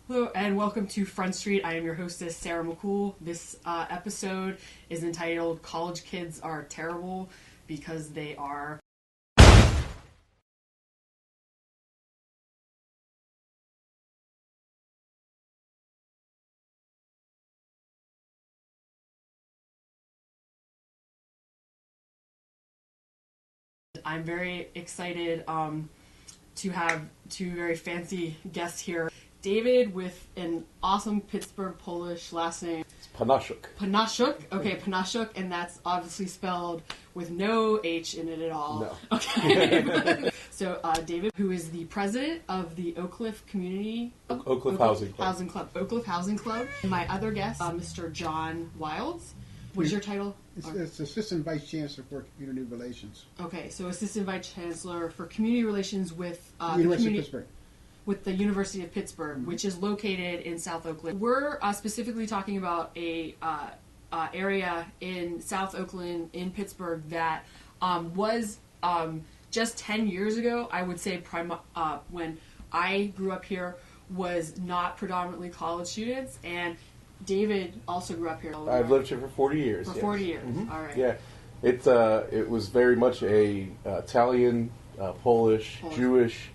Hello and welcome to Front Street. I am your hostess, Sarah McCool. This episode is entitled College Kids Are Terrible Because They Are. I'm very excited to have two very fancy guests here. David with an awesome Pittsburgh Polish last name. It's Panasiuk. Panasiuk? Okay, Panasiuk, and that's obviously spelled with no H in it at all. No. Okay. So David, who is the president of the Oakcliffe Community... Oakcliffe Housing Club. Oakcliffe Housing Club. And my other guest, Mr. John Wilds. What is your title? It's Assistant Vice Chancellor for Community Relations. Okay, so Assistant Vice Chancellor for Community Relations with University of Pittsburgh. With the University of Pittsburgh, which is located in South Oakland. We're specifically talking about a area in South Oakland in Pittsburgh that was just 10 years ago, I would say when I grew up here, was not predominantly college students, and David also grew up here. I've lived here for 40 years. For yes. 40 years, Mm-hmm. All right. Yeah, it was very much a Italian, Polish, Jewish,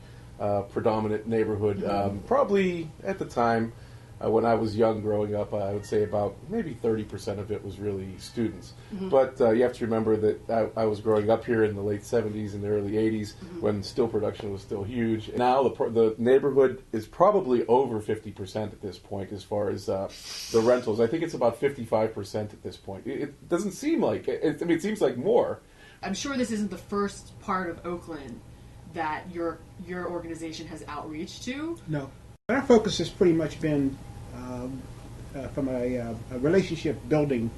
predominant neighborhood. Probably at the time when I was young growing up, I would say about maybe 30% of it was really students. But you have to remember that I was growing up here in the late 70s and the early 80s when steel production was still huge. Now the neighborhood is probably over 50% at this point as far as the rentals. I think it's about 55% at this point. It doesn't seem like it. I mean, it seems like more. I'm sure this isn't the first part of Oakland that your organization has outreach to. No. But our focus has pretty much been from a relationship building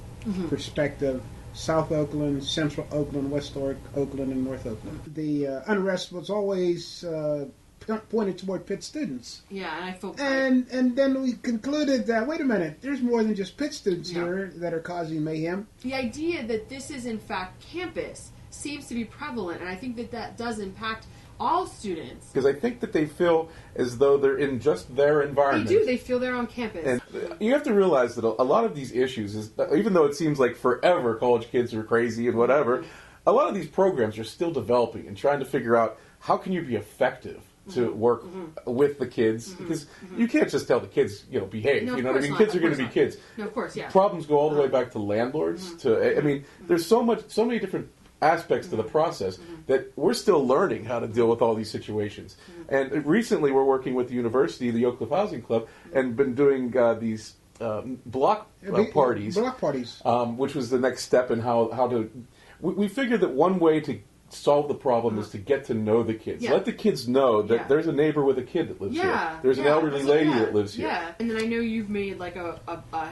perspective, South Oakland, Central Oakland, West Oakland, and North Oakland. The unrest was always pointed toward Pitt students. Yeah, and I felt and then we concluded that, wait a minute, there's more than just Pitt students here that are causing mayhem. The idea that this is in fact campus seems to be prevalent, and I think that does impact all students. Because I think that they feel as though they're in just their environment. They do. They feel they're on campus. And you have to realize that a lot of these issues, even though it seems like forever college kids are crazy and whatever, a lot of these programs are still developing and trying to figure out how can you be effective to work with the kids, because you can't just tell the kids, behave. No, you know what I mean? not. Kids are going to be kids. No, of course, yeah. Problems go all the way back to landlords. I mean, there's so many different aspects to the process that we're still learning how to deal with all these situations. And recently we're working with the university, the Oakcliffe Housing Club, and been doing these block parties. Block parties. Which was the next step in how to... We figured that one way to solve the problem is to get to know the kids. Yeah. Let the kids know that there's a neighbor with a kid that lives here. There's an elderly lady that lives here. Yeah, and then I know you've made like a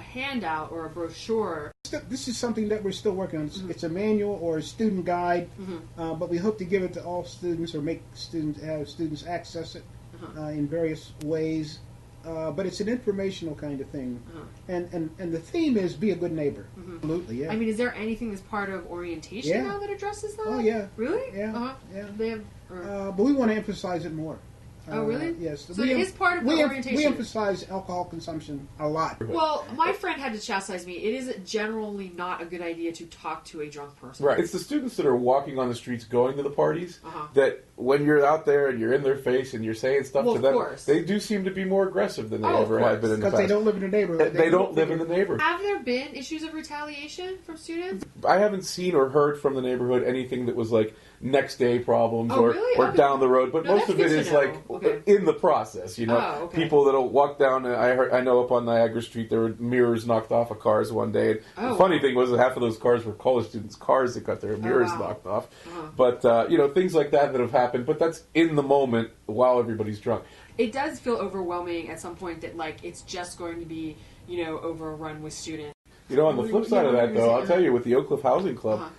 handout or a brochure. This is something that we're still working on. It's a manual or a student guide, but we hope to give it to all students or have students access it in various ways. But it's an informational kind of thing, and the theme is be a good neighbor. Absolutely, yeah. I mean, is there anything that's part of orientation now that addresses that? Oh, yeah. Really? Yeah, yeah. They have, but we want to emphasize it more. Oh, really? Yes. So it is part of the orientation. We emphasize alcohol consumption a lot. Well, my friend had to chastise me. It is generally not a good idea to talk to a drunk person. Right. It's the students that are walking on the streets going to the parties that when you're out there and you're in their face and you're saying stuff to them, they do seem to be more aggressive than they ever have been in the past. Because they don't live in the neighborhood. They don't live in the neighborhood. Have there been issues of retaliation from students? I haven't seen or heard from the neighborhood anything that was like next day problems or down the road, but most of it is like in the process, people that'll walk down. I know up on Niagara Street there were mirrors knocked off of cars one day. The funny thing was that half of those cars were college students' cars that got their mirrors knocked off. But things like that have happened, but that's in the moment while everybody's drunk. It does feel overwhelming at some point that like it's just going to be overrun with students. On the flip side of that, though, I'll tell you, with the Oakcliffe Housing Club,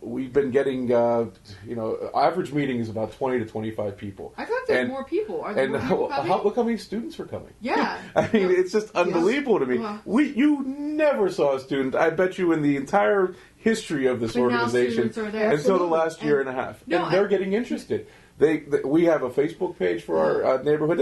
we've been getting, average meeting is about 20 to 25 people. I thought there's more people. Are there more people coming? Look how many students were coming. Yeah. I mean, it's just unbelievable to me. You never saw a student, I bet you, in the entire history of this organization until the last year and a half. And they're getting interested. We have a Facebook page for our neighborhood.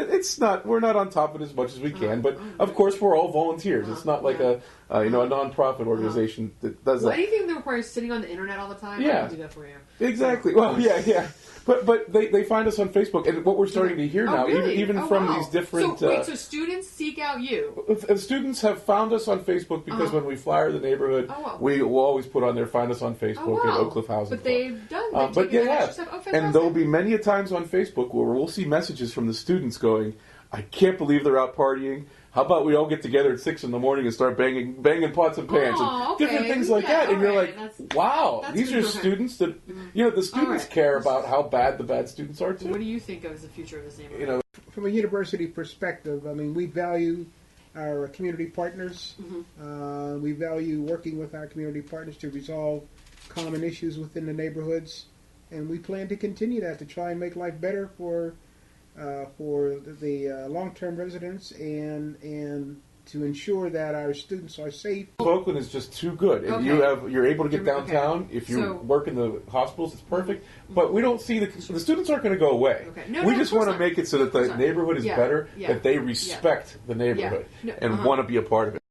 We're not on top of it as much as we can, but of course we're all volunteers. It's not like a nonprofit organization that does that. Anything that requires sitting on the internet all the time, I can do that for you. Exactly. Well, yeah. But they find us on Facebook, and what we're starting to hear now, really? even from these different. So students seek out you. Students have found us on Facebook because when we flyer the neighborhood, we will always put on there, find us on Facebook at Oakcliffe Housing. But they've done. But they have, and there'll be many a times on Facebook where we'll see messages from the students going, "I can't believe they're out partying. How about we all get together at 6 a.m. and start banging pots and pans and different things like that?" And you're like, "Wow, these are students that the students care about how bad the bad students are too." What do you think of as the future of this neighborhood? From a university perspective, I mean, we value our community partners. We value working with our community partners to resolve common issues within the neighborhoods, and we plan to continue that to try and make life better for the long-term residents and to ensure that our students are safe. Oakland is just too good. And you're able to get downtown. Okay. If you work in the hospitals, it's perfect. But we don't see the students aren't going to go away. Okay. We just want to make it so that the neighborhood is better, that they respect the neighborhood and want to be a part of it.